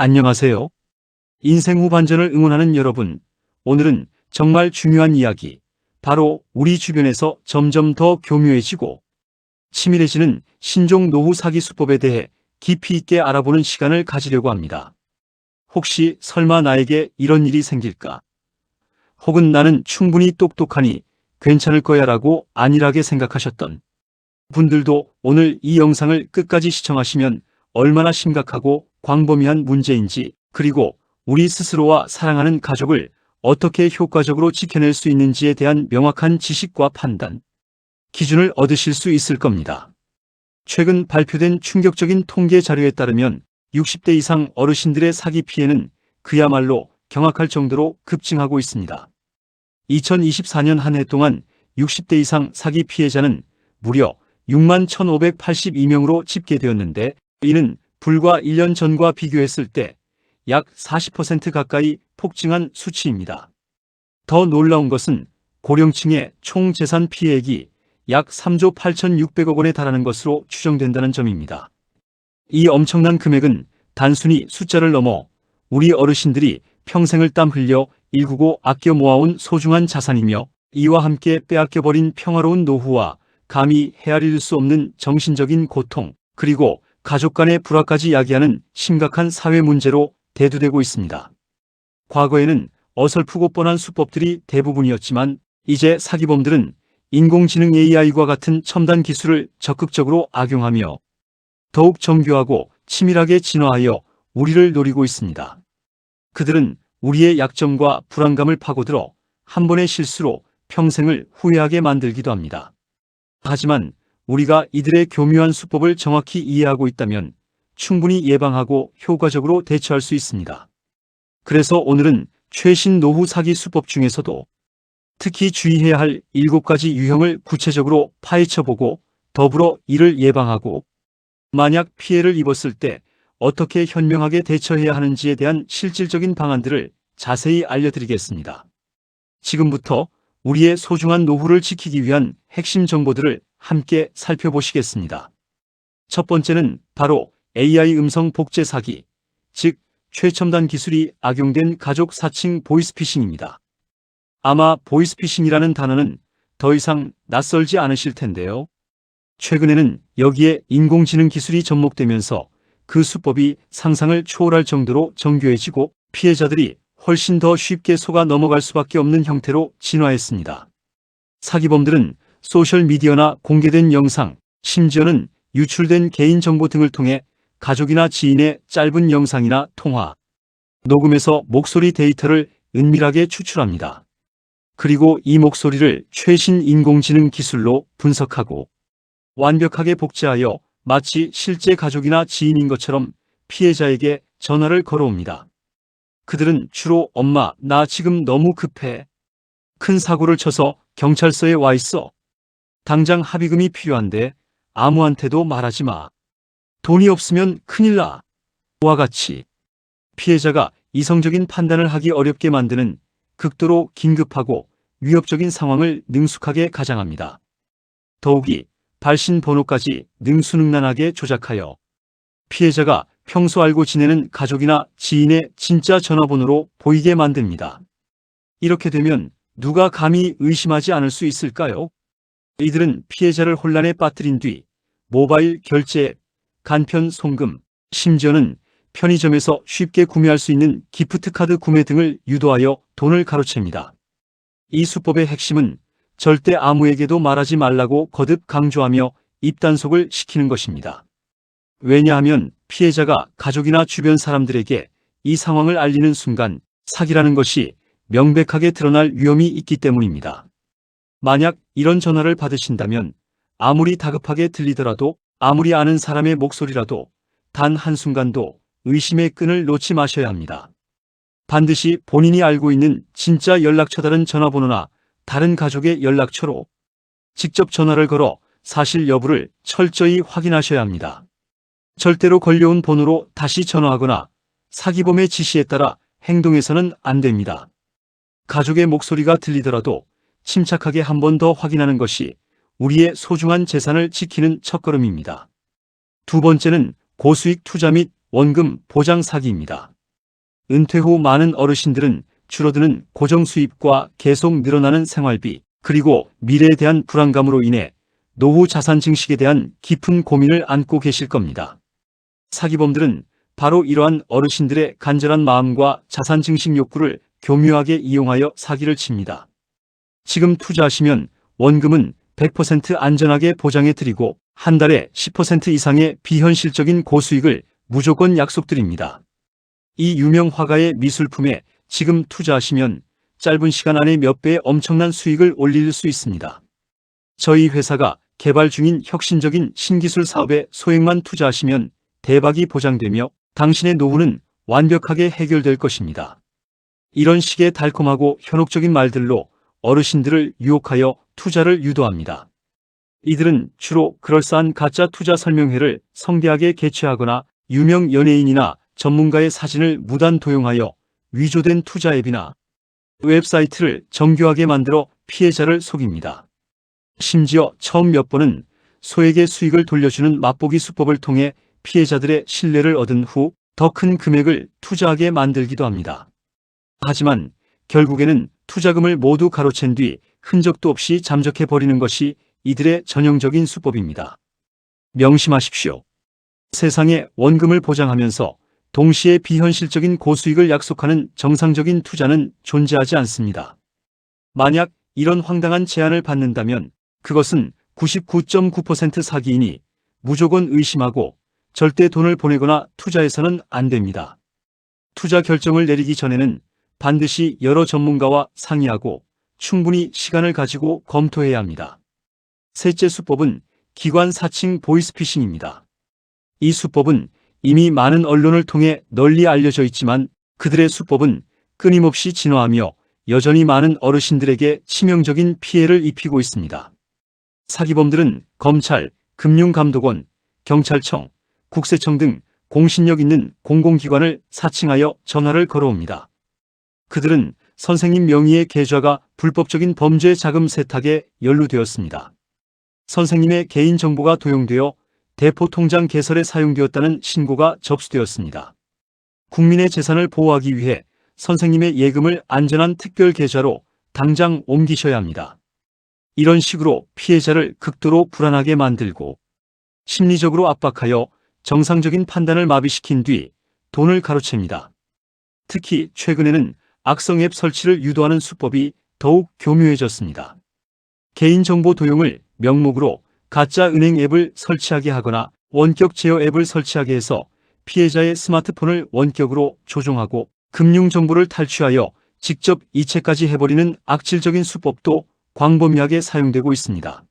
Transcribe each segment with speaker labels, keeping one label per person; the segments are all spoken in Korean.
Speaker 1: 안녕하세요. 인생 후반전을 응원하는 여러분. 오늘은 정말 중요한 이야기, 바로 우리 주변에서 점점 더 교묘해지고 치밀해지는 신종 노후 사기 수법에 대해 깊이 있게 알아보는 시간을 가지려고 합니다. 혹시 설마 나에게 이런 일이 생길까? 혹은 나는 충분히 똑똑하니 괜찮을 거야 라고 안일하게 생각하셨던 분들도 오늘 이 영상을 끝까지 시청하시면 얼마나 심각하고 광범위한 문제인지, 그리고 우리 스스로와 사랑하는 가족을 어떻게 효과적으로 지켜낼 수 있는지에 대한 명확한 지식과 판단, 기준을 얻으실 수 있을 겁니다. 최근 발표된 충격적인 통계 자료에 따르면 60대 이상 어르신들의 사기 피해는 그야말로 경악할 정도로 급증하고 있습니다. 2024년 한 해 동안 60대 이상 사기 피해자는 무려 6만 1,582명으로 집계되었는데, 이는 불과 1년 전과 비교했을 때 약 40% 가까이 폭증한 수치입니다. 더 놀라운 것은 고령층의 총 재산 피해액이 약 3조 8,600억 원에 달하는 것으로 추정된다는 점입니다. 이 엄청난 금액은 단순히 숫자를 넘어 우리 어르신들이 평생을 땀 흘려 일구고 아껴 모아온 소중한 자산이며, 이와 함께 빼앗겨버린 평화로운 노후와 감히 헤아릴 수 없는 정신적인 고통, 그리고 가족 간의 불화까지 야기하는 심각한 사회 문제로 대두되고 있습니다. 과거에는 어설프고 뻔한 수법들이 대부분이었지만, 이제 사기범들은 인공지능 AI와 같은 첨단 기술을 적극적으로 악용하며 더욱 정교하고 치밀하게 진화하여 우리를 노리고 있습니다. 그들은 우리의 약점과 불안감을 파고들어 한 번의 실수로 평생을 후회하게 만들기도 합니다. 하지만 우리가 이들의 교묘한 수법을 정확히 이해하고 있다면 충분히 예방하고 효과적으로 대처할 수 있습니다. 그래서 오늘은 최신 노후 사기 수법 중에서도 특히 주의해야 할 7가지 유형을 구체적으로 파헤쳐보고, 더불어 이를 예방하고 만약 피해를 입었을 때 어떻게 현명하게 대처해야 하는지에 대한 실질적인 방안들을 자세히 알려드리겠습니다. 지금부터 우리의 소중한 노후를 지키기 위한 핵심 정보들을 함께 살펴보시겠습니다. 첫 번째는 바로 AI 음성 복제 사기, 즉 최첨단 기술이 악용된 가족 사칭 보이스피싱입니다. 아마 보이스피싱이라는 단어는 더 이상 낯설지 않으실 텐데요. 최근에는 여기에 인공지능 기술이 접목되면서 그 수법이 상상을 초월할 정도로 정교해지고 피해자들이 훨씬 더 쉽게 속아 넘어갈 수밖에 없는 형태로 진화했습니다. 사기범들은 소셜미디어나 공개된 영상, 심지어는 유출된 개인정보 등을 통해 가족이나 지인의 짧은 영상이나 통화, 녹음에서 목소리 데이터를 은밀하게 추출합니다. 그리고 이 목소리를 최신 인공지능 기술로 분석하고 완벽하게 복제하여 마치 실제 가족이나 지인인 것처럼 피해자에게 전화를 걸어옵니다. 그들은 주로 "엄마, 나 지금 너무 급해. 큰 사고를 쳐서 경찰서에 와 있어. 당장 합의금이 필요한데 아무한테도 말하지 마. 돈이 없으면 큰일 나." 와 같이 피해자가 이성적인 판단을 하기 어렵게 만드는 극도로 긴급하고 위협적인 상황을 능숙하게 가장합니다. 더욱이 발신 번호까지 능수능란하게 조작하여 피해자가 평소 알고 지내는 가족이나 지인의 진짜 전화번호로 보이게 만듭니다. 이렇게 되면 누가 감히 의심하지 않을 수 있을까요? 이들은 피해자를 혼란에 빠뜨린 뒤 모바일 결제 앱, 간편 송금, 심지어는 편의점에서 쉽게 구매할 수 있는 기프트 카드 구매 등을 유도하여 돈을 가로챕니다. 이 수법의 핵심은 절대 아무에게도 말하지 말라고 거듭 강조하며 입단속을 시키는 것입니다. 왜냐하면 피해자가 가족이나 주변 사람들에게 이 상황을 알리는 순간 사기라는 것이 명백하게 드러날 위험이 있기 때문입니다. 만약 이런 전화를 받으신다면 아무리 다급하게 들리더라도, 아무리 아는 사람의 목소리라도 단 한순간도 의심의 끈을 놓지 마셔야 합니다. 반드시 본인이 알고 있는 진짜 연락처, 다른 전화번호나 다른 가족의 연락처로 직접 전화를 걸어 사실 여부를 철저히 확인하셔야 합니다. 절대로 걸려온 번호로 다시 전화하거나 사기범의 지시에 따라 행동해서는 안 됩니다. 가족의 목소리가 들리더라도 침착하게 한 번 더 확인하는 것이 우리의 소중한 재산을 지키는 첫걸음입니다. 두 번째는 고수익 투자 및 원금 보장 사기입니다. 은퇴 후 많은 어르신들은 줄어드는 고정 수입과 계속 늘어나는 생활비, 그리고 미래에 대한 불안감으로 인해 노후 자산 증식에 대한 깊은 고민을 안고 계실 겁니다. 사기범들은 바로 이러한 어르신들의 간절한 마음과 자산 증식 욕구를 교묘하게 이용하여 사기를 칩니다. 지금 투자하시면 원금은 100% 안전하게 보장해 드리고 한 달에 10% 이상의 비현실적인 고수익을 무조건 약속드립니다. 이 유명 화가의 미술품에 지금 투자하시면 짧은 시간 안에 몇 배의 엄청난 수익을 올릴 수 있습니다. 저희 회사가 개발 중인 혁신적인 신기술 사업에 소액만 투자하시면 대박이 보장되며 당신의 노후는 완벽하게 해결될 것입니다. 이런 식의 달콤하고 현혹적인 말들로 어르신들을 유혹하여 투자를 유도합니다. 이들은 주로 그럴싸한 가짜 투자 설명회를 성대하게 개최하거나 유명 연예인이나 전문가의 사진을 무단 도용하여 위조된 투자 앱이나 웹사이트를 정교하게 만들어 피해자를 속입니다. 심지어 처음 몇 번은 소액의 수익을 돌려주는 맛보기 수법을 통해 피해자들의 신뢰를 얻은 후 더 큰 금액을 투자하게 만들기도 합니다. 하지만 결국에는 투자금을 모두 가로챈 뒤 흔적도 없이 잠적해버리는 것이 이들의 전형적인 수법입니다. 명심하십시오. 세상에 원금을 보장하면서 동시에 비현실적인 고수익을 약속하는 정상적인 투자는 존재하지 않습니다. 만약 이런 황당한 제안을 받는다면 그것은 99.9% 사기이니 무조건 의심하고 절대 돈을 보내거나 투자해서는 안 됩니다. 투자 결정을 내리기 전에는 반드시 여러 전문가와 상의하고 충분히 시간을 가지고 검토해야 합니다. 셋째 수법은 기관 사칭 보이스피싱입니다. 이 수법은 이미 많은 언론을 통해 널리 알려져 있지만 그들의 수법은 끊임없이 진화하며 여전히 많은 어르신들에게 치명적인 피해를 입히고 있습니다. 사기범들은 검찰, 금융감독원, 경찰청, 국세청 등 공신력 있는 공공기관을 사칭하여 전화를 걸어옵니다. 그들은 선생님 명의의 계좌가 불법적인 범죄 자금 세탁에 연루되었습니다. 선생님의 개인정보가 도용되어 대포통장 개설에 사용되었다는 신고가 접수되었습니다. 국민의 재산을 보호하기 위해 선생님의 예금을 안전한 특별 계좌로 당장 옮기셔야 합니다. 이런 식으로 피해자를 극도로 불안하게 만들고 심리적으로 압박하여 정상적인 판단을 마비시킨 뒤 돈을 가로챕니다. 특히 최근에는 악성 앱 설치를 유도하는 수법이 더욱 교묘해졌습니다. 개인정보 도용을 명목으로 가짜 은행 앱을 설치하게 하거나 원격 제어 앱을 설치하게 해서 피해자의 스마트폰을 원격으로 조종하고 금융정보를 탈취하여 직접 이체까지 해버리는 악질적인 수법도 광범위하게 사용되고 있습니다.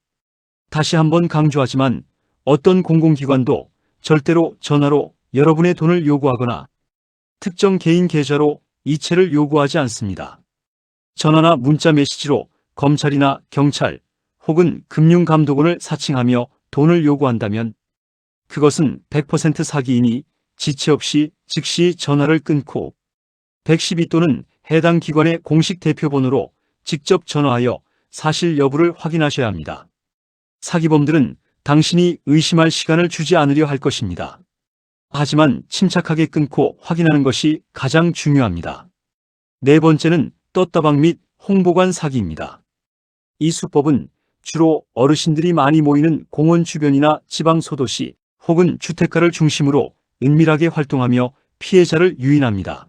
Speaker 1: 다시 한번 강조하지만 어떤 공공기관도 절대로 전화로 여러분의 돈을 요구하거나 특정 개인 계좌로 이체를 요구하지 않습니다. 전화나 문자 메시지로 검찰이나 경찰 혹은 금융감독원을 사칭하며 돈을 요구한다면 그것은 100% 사기이니 지체 없이 즉시 전화를 끊고 112 또는 해당 기관의 공식 대표번호로 직접 전화하여 사실 여부를 확인하셔야 합니다. 사기범들은 당신이 의심할 시간을 주지 않으려 할 것입니다. 하지만 침착하게 끊고 확인하는 것이 가장 중요합니다. 네 번째는 떴다방 및 홍보관 사기입니다. 이 수법은 주로 어르신들이 많이 모이는 공원 주변이나 지방 소도시 혹은 주택가를 중심으로 은밀하게 활동하며 피해자를 유인합니다.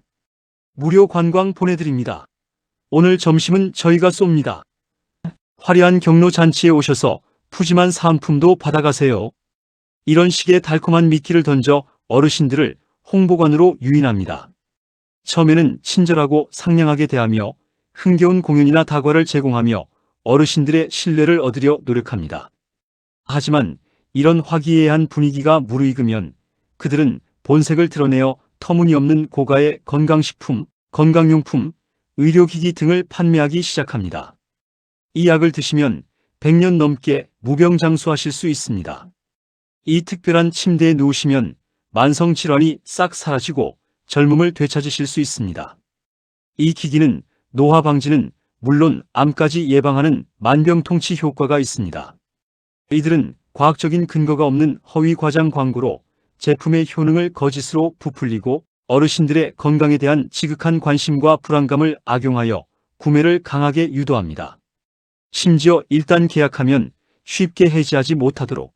Speaker 1: 무료 관광 보내드립니다. 오늘 점심은 저희가 쏩니다. 화려한 경로 잔치에 오셔서 푸짐한 사은품도 받아가세요. 이런 식의 달콤한 미끼를 던져 어르신들을 홍보관으로 유인합니다. 처음에는 친절하고 상냥하게 대하며 흥겨운 공연이나 다과를 제공하며 어르신들의 신뢰를 얻으려 노력합니다. 하지만 이런 화기애애한 분위기가 무르익으면 그들은 본색을 드러내어 터무니없는 고가의 건강식품, 건강용품, 의료기기 등을 판매하기 시작합니다. 이 약을 드시면 100년 넘게 무병장수하실 수 있습니다. 이 특별한 침대에 누우시면 만성질환이 싹 사라지고 젊음을 되찾으실 수 있습니다. 이 기기는 노화 방지는 물론 암까지 예방하는 만병통치 효과가 있습니다. 이들은 과학적인 근거가 없는 허위 과장 광고로 제품의 효능을 거짓으로 부풀리고 어르신들의 건강에 대한 지극한 관심과 불안감을 악용하여 구매를 강하게 유도합니다. 심지어 일단 계약하면 쉽게 해지하지 못하도록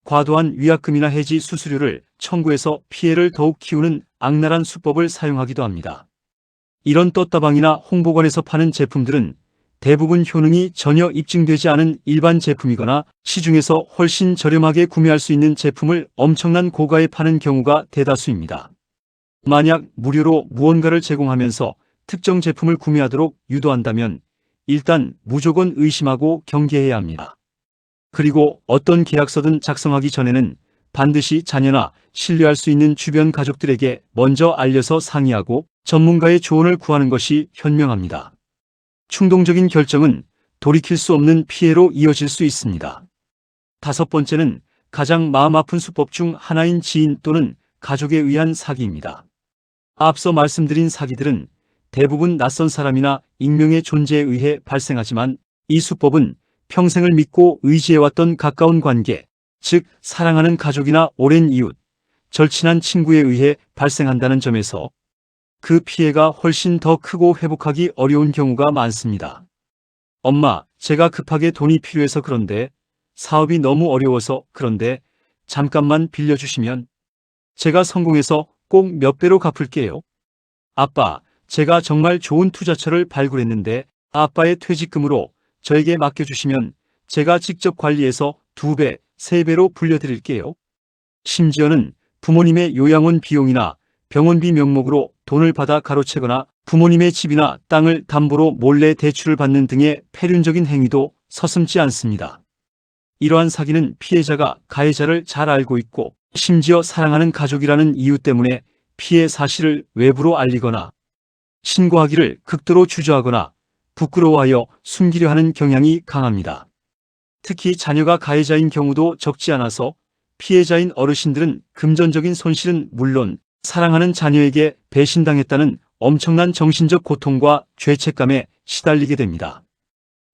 Speaker 1: 과도한 위약금이나 해지 수수료를 청구해서 피해를 더욱 키우는 악랄한 수법을 사용하기도 합니다. 이런 떴다방이나 홍보관에서 파는 제품들은 대부분 효능이 전혀 입증되지 않은 일반 제품이거나 시중에서 훨씬 저렴하게 구매할 수 있는 제품을 엄청난 고가에 파는 경우가 대다수입니다. 만약 무료로 무언가를 제공하면서 특정 제품을 구매하도록 유도한다면 일단 무조건 의심하고 경계해야 합니다. 그리고 어떤 계약서든 작성하기 전에는 반드시 자녀나 신뢰할 수 있는 주변 가족들에게 먼저 알려서 상의하고 전문가의 조언을 구하는 것이 현명합니다. 충동적인 결정은 돌이킬 수 없는 피해로 이어질 수 있습니다. 다섯 번째는 가장 마음 아픈 수법 중 하나인 지인 또는 가족에 의한 사기입니다. 앞서 말씀드린 사기들은 대부분 낯선 사람이나 익명의 존재에 의해 발생하지만 이 수법은 평생을 믿고 의지해왔던 가까운 관계, 즉 사랑하는 가족이나 오랜 이웃, 절친한 친구에 의해 발생한다는 점에서 그 피해가 훨씬 더 크고 회복하기 어려운 경우가 많습니다. 엄마, 제가 급하게 돈이 필요해서 그런데, 사업이 너무 어려워서 그런데 잠깐만 빌려주시면 제가 성공해서 꼭 몇 배로 갚을게요. 아빠, 제가 정말 좋은 투자처를 발굴했는데 아빠의 퇴직금으로 저에게 맡겨주시면 제가 직접 관리해서 2배, 3배로 불려드릴게요. 심지어는 부모님의 요양원 비용이나 병원비 명목으로 돈을 받아 가로채거나 부모님의 집이나 땅을 담보로 몰래 대출을 받는 등의 폐륜적인 행위도 서슴지 않습니다. 이러한 사기는 피해자가 가해자를 잘 알고 있고 심지어 사랑하는 가족이라는 이유 때문에 피해 사실을 외부로 알리거나 신고하기를 극도로 주저하거나 부끄러워하여 숨기려 하는 경향이 강합니다. 특히 자녀가 가해자인 경우도 적지 않아서 피해자인 어르신들은 금전적인 손실은 물론 사랑하는 자녀에게 배신당했다는 엄청난 정신적 고통과 죄책감에 시달리게 됩니다.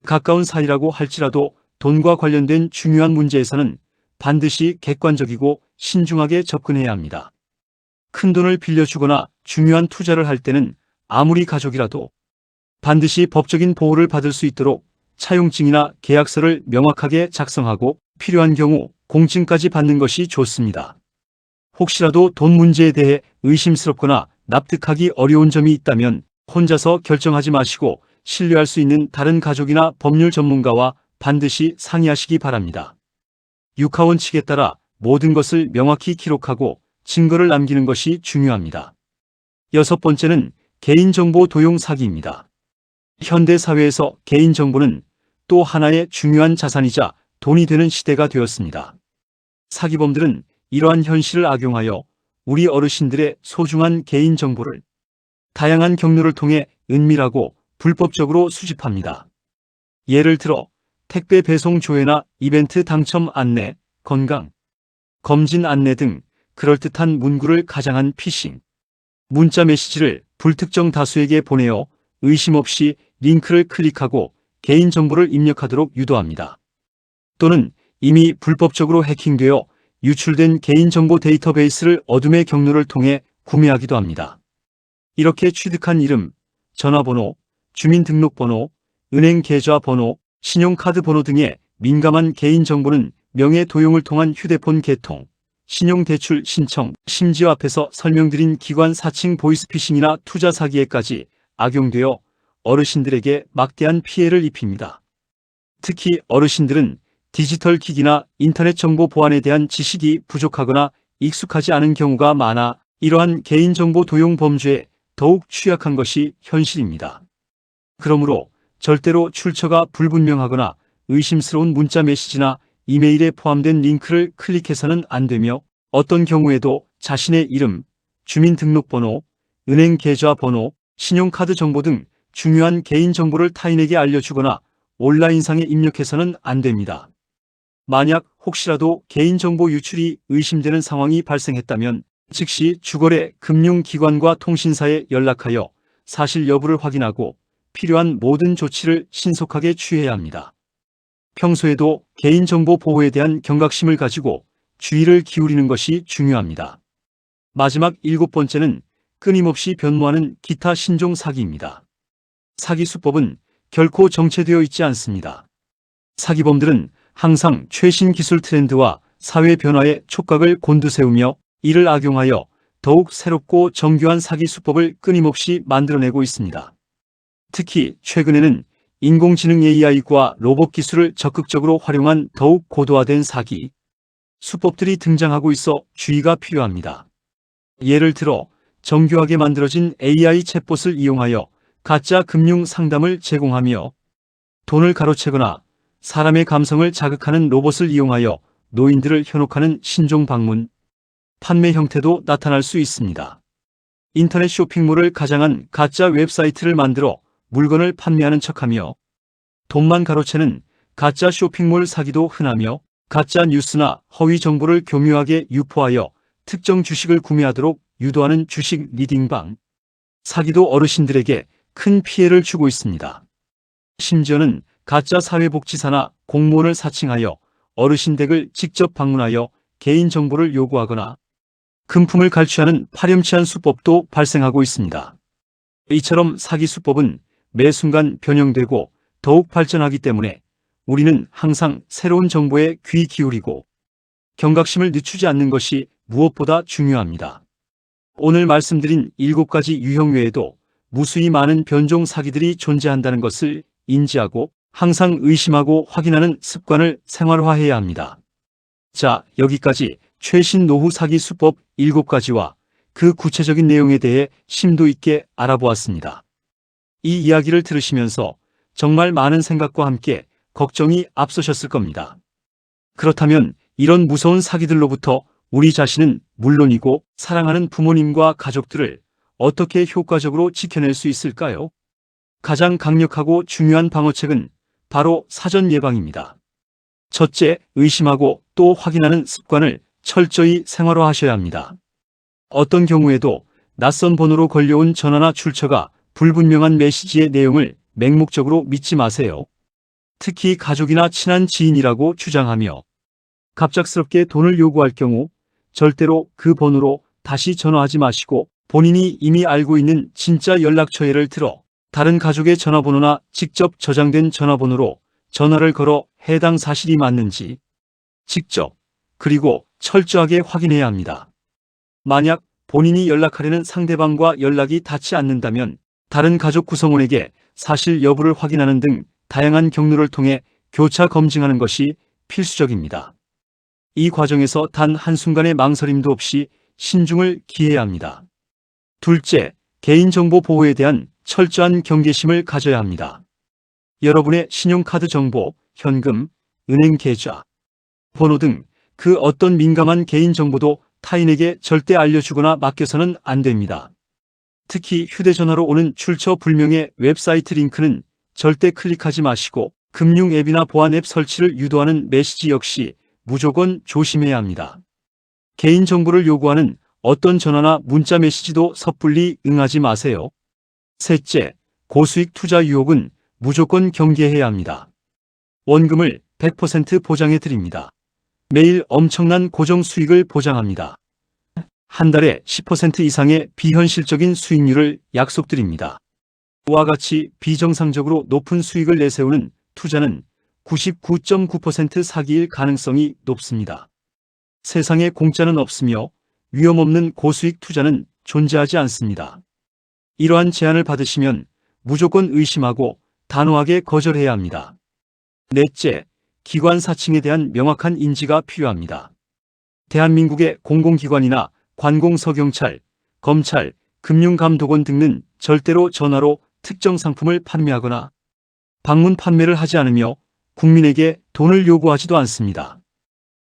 Speaker 1: 가까운 사이라고 할지라도 돈과 관련된 중요한 문제에서는 반드시 객관적이고 신중하게 접근해야 합니다. 큰 돈을 빌려주거나 중요한 투자를 할 때는 아무리 가족이라도 반드시 법적인 보호를 받을 수 있도록 차용증이나 계약서를 명확하게 작성하고 필요한 경우 공증까지 받는 것이 좋습니다. 혹시라도 돈 문제에 대해 의심스럽거나 납득하기 어려운 점이 있다면 혼자서 결정하지 마시고 신뢰할 수 있는 다른 가족이나 법률 전문가와 반드시 상의하시기 바랍니다. 육하원 칙에 따라 모든 것을 명확히 기록하고 증거를 남기는 것이 중요합니다. 여섯 번째는 개인정보 도용 사기입니다. 현대 사회에서 개인정보는 또 하나의 중요한 자산이자 돈이 되는 시대가 되었습니다. 사기범들은 이러한 현실을 악용하여 우리 어르신들의 소중한 개인정보를 다양한 경로를 통해 은밀하고 불법적으로 수집합니다. 예를 들어 택배 배송 조회나 이벤트 당첨 안내, 건강 검진 안내 등 그럴듯한 문구를 가장한 피싱, 문자 메시지를 불특정 다수에게 보내어 의심 없이 링크를 클릭하고 개인정보를 입력하도록 유도합니다. 또는 이미 불법적으로 해킹되어 유출된 개인정보 데이터베이스를 어둠의 경로를 통해 구매하기도 합니다. 이렇게 취득한 이름, 전화번호, 주민등록번호, 은행 계좌번호, 신용카드 번호 등의 민감한 개인정보는 명예 도용을 통한 휴대폰 개통, 신용대출 신청, 심지어 앞에서 설명드린 기관 사칭 보이스피싱이나 투자 사기에까지 악용되어 어르신들에게 막대한 피해를 입힙니다. 특히 어르신들은 디지털 기기나 인터넷 정보 보안에 대한 지식이 부족하거나 익숙하지 않은 경우가 많아 이러한 개인정보 도용 범죄에 더욱 취약한 것이 현실입니다. 그러므로 절대로 출처가 불분명하거나 의심스러운 문자 메시지나 이메일에 포함된 링크를 클릭해서는 안 되며 어떤 경우에도 자신의 이름, 주민등록번호, 은행 계좌번호, 신용카드 정보 등 중요한 개인정보를 타인에게 알려주거나 온라인상에 입력해서는 안 됩니다. 만약 혹시라도 개인정보 유출이 의심되는 상황이 발생했다면 즉시 주거래 금융기관과 통신사에 연락하여 사실 여부를 확인하고 필요한 모든 조치를 신속하게 취해야 합니다. 평소에도 개인정보 보호에 대한 경각심을 가지고 주의를 기울이는 것이 중요합니다. 마지막 7번째는 끊임없이 변모하는 기타 신종 사기입니다. 사기 수법은 결코 정체되어 있지 않습니다. 사기범들은 항상 최신 기술 트렌드와 사회 변화의 촉각을 곤두세우며 이를 악용하여 더욱 새롭고 정교한 사기 수법을 끊임없이 만들어내고 있습니다. 특히 최근에는 인공지능 AI과 로봇 기술을 적극적으로 활용한 더욱 고도화된 사기 수법들이 등장하고 있어 주의가 필요합니다. 예를 들어 정교하게 만들어진 AI 챗봇을 이용하여 가짜 금융 상담을 제공하며 돈을 가로채거나 사람의 감성을 자극하는 로봇을 이용하여 노인들을 현혹하는 신종 방문, 판매 형태도 나타날 수 있습니다. 인터넷 쇼핑몰을 가장한 가짜 웹사이트를 만들어 물건을 판매하는 척하며 돈만 가로채는 가짜 쇼핑몰 사기도 흔하며 가짜 뉴스나 허위 정보를 교묘하게 유포하여 특정 주식을 구매하도록 유도하는 주식 리딩방 사기도 어르신들에게 큰 피해를 주고 있습니다. 심지어는 가짜 사회복지사나 공무원을 사칭하여 어르신 댁을 직접 방문하여 개인정보를 요구하거나 금품을 갈취하는 파렴치한 수법도 발생하고 있습니다. 이처럼 사기 수법은 매 순간 변형되고 더욱 발전하기 때문에 우리는 항상 새로운 정보에 귀 기울이고 경각심을 늦추지 않는 것이 무엇보다 중요합니다. 오늘 말씀드린 7가지 유형 외에도 무수히 많은 변종 사기들이 존재한다는 것을 인지하고 항상 의심하고 확인하는 습관을 생활화해야 합니다. 자, 여기까지 최신 노후 사기 수법 7가지와 그 구체적인 내용에 대해 심도 있게 알아보았습니다. 이 이야기를 들으시면서 정말 많은 생각과 함께 걱정이 앞서셨을 겁니다. 그렇다면 이런 무서운 사기들로부터 우리 자신은 물론이고 사랑하는 부모님과 가족들을 어떻게 효과적으로 지켜낼 수 있을까요? 가장 강력하고 중요한 방어책은 바로 사전 예방입니다. 첫째, 의심하고 또 확인하는 습관을 철저히 생활화하셔야 합니다. 어떤 경우에도 낯선 번호로 걸려온 전화나 출처가 불분명한 메시지의 내용을 맹목적으로 믿지 마세요. 특히 가족이나 친한 지인이라고 주장하며 갑작스럽게 돈을 요구할 경우 절대로 그 번호로 다시 전화하지 마시고 본인이 이미 알고 있는 진짜 연락처 예를 들어 다른 가족의 전화번호나 직접 저장된 전화번호로 전화를 걸어 해당 사실이 맞는지 직접 그리고 철저하게 확인해야 합니다. 만약 본인이 연락하려는 상대방과 연락이 닿지 않는다면 다른 가족 구성원에게 사실 여부를 확인하는 등 다양한 경로를 통해 교차 검증하는 것이 필수적입니다. 이 과정에서 단 한순간의 망설임도 없이 신중을 기해야 합니다. 둘째, 개인정보 보호에 대한 철저한 경계심을 가져야 합니다. 여러분의 신용카드 정보, 현금, 은행 계좌, 번호 등 그 어떤 민감한 개인정보도 타인에게 절대 알려주거나 맡겨서는 안 됩니다. 특히 휴대전화로 오는 출처 불명의 웹사이트 링크는 절대 클릭하지 마시고 금융 앱이나 보안 앱 설치를 유도하는 메시지 역시 무조건 조심해야 합니다. 개인정보를 요구하는 어떤 전화나 문자 메시지도 섣불리 응하지 마세요. 셋째, 고수익 투자 유혹은 무조건 경계해야 합니다. 원금을 100% 보장해 드립니다. 매일 엄청난 고정 수익을 보장합니다. 한 달에 10% 이상의 비현실적인 수익률을 약속드립니다. 이와 같이 비정상적으로 높은 수익을 내세우는 투자는 99.9% 사기일 가능성이 높습니다. 세상에 공짜는 없으며 위험 없는 고수익 투자는 존재하지 않습니다. 이러한 제안을 받으시면 무조건 의심하고 단호하게 거절해야 합니다. 넷째, 기관 사칭에 대한 명확한 인지가 필요합니다. 대한민국의 공공기관이나 관공서, 경찰, 검찰, 금융감독원 등은 절대로 전화로 특정 상품을 판매하거나 방문 판매를 하지 않으며 국민에게 돈을 요구하지도 않습니다.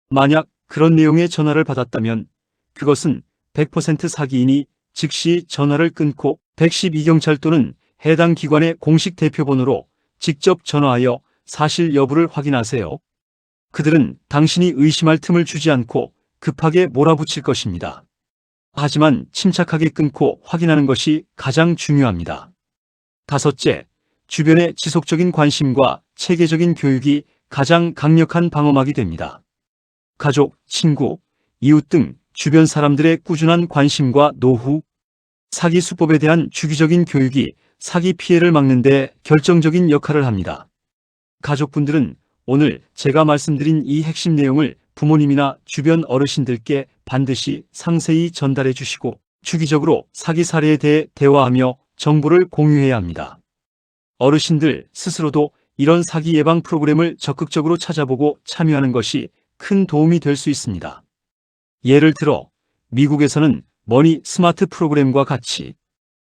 Speaker 1: 만약 그런 내용의 전화를 받았다면 그것은 100% 사기이니 즉시 전화를 끊고 112경찰 또는 해당 기관의 공식 대표번호로 직접 전화하여 사실 여부를 확인하세요. 그들은 당신이 의심할 틈을 주지 않고 급하게 몰아붙일 것입니다. 하지만 침착하게 끊고 확인하는 것이 가장 중요합니다. 다섯째, 주변의 지속적인 관심과 체계적인 교육이 가장 강력한 방어막이 됩니다. 가족, 친구, 이웃 등 주변 사람들의 꾸준한 관심과 노후, 사기 수법에 대한 주기적인 교육이 사기 피해를 막는 데 결정적인 역할을 합니다. 가족분들은 오늘 제가 말씀드린 이 핵심 내용을 부모님이나 주변 어르신들께 반드시 상세히 전달해 주시고 주기적으로 사기 사례에 대해 대화하며 정보를 공유해야 합니다. 어르신들 스스로도 이런 사기 예방 프로그램을 적극적으로 찾아보고 참여하는 것이 큰 도움이 될 수 있습니다. 예를 들어 미국에서는 머니 스마트 프로그램과 같이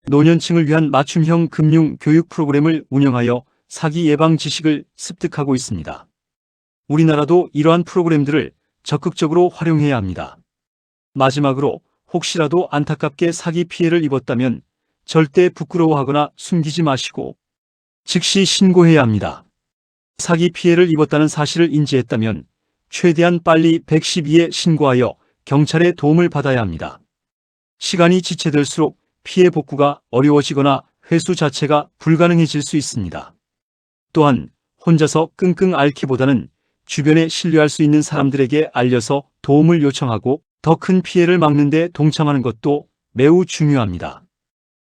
Speaker 1: 노년층을 위한 맞춤형 금융 교육 프로그램을 운영하여 사기 예방 지식을 습득하고 있습니다. 우리나라도 이러한 프로그램들을 적극적으로 활용해야 합니다. 마지막으로 혹시라도 안타깝게 사기 피해를 입었다면 절대 부끄러워하거나 숨기지 마시고 즉시 신고해야 합니다. 사기 피해를 입었다는 사실을 인지했다면 최대한 빨리 112에 신고하여 경찰의 도움을 받아야 합니다. 시간이 지체될수록 피해 복구가 어려워지거나 회수 자체가 불가능해질 수 있습니다. 또한 혼자서 끙끙 앓기보다는 주변에 신뢰할 수 있는 사람들에게 알려서 도움을 요청하고 더 큰 피해를 막는 데 동참하는 것도 매우 중요합니다.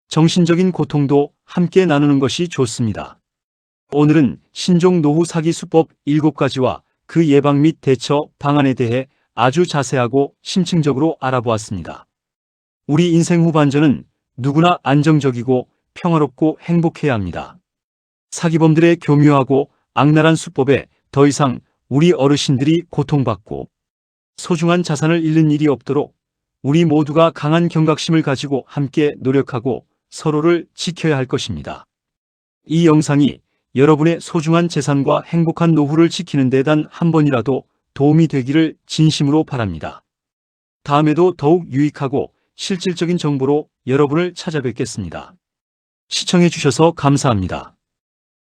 Speaker 1: 정신적인 고통도 함께 나누는 것이 좋습니다. 오늘은 신종 노후 사기 수법 7가지와 그 예방 및 대처 방안에 대해 아주 자세하고 심층적으로 알아보았습니다. 우리 인생 후반전은 누구나 안정적이고 평화롭고 행복해야 합니다. 사기범들의 교묘하고 악랄한 수법에 더 이상 우리 어르신들이 고통받고 소중한 자산을 잃는 일이 없도록 우리 모두가 강한 경각심을 가지고 함께 노력하고 서로를 지켜야 할 것입니다. 이 영상이 여러분의 소중한 재산과 행복한 노후를 지키는 데 단 한 번이라도 도움이 되기를 진심으로 바랍니다. 다음에도 더욱 유익하고 실질적인 정보로 여러분을 찾아뵙겠습니다. 시청해 주셔서 감사합니다.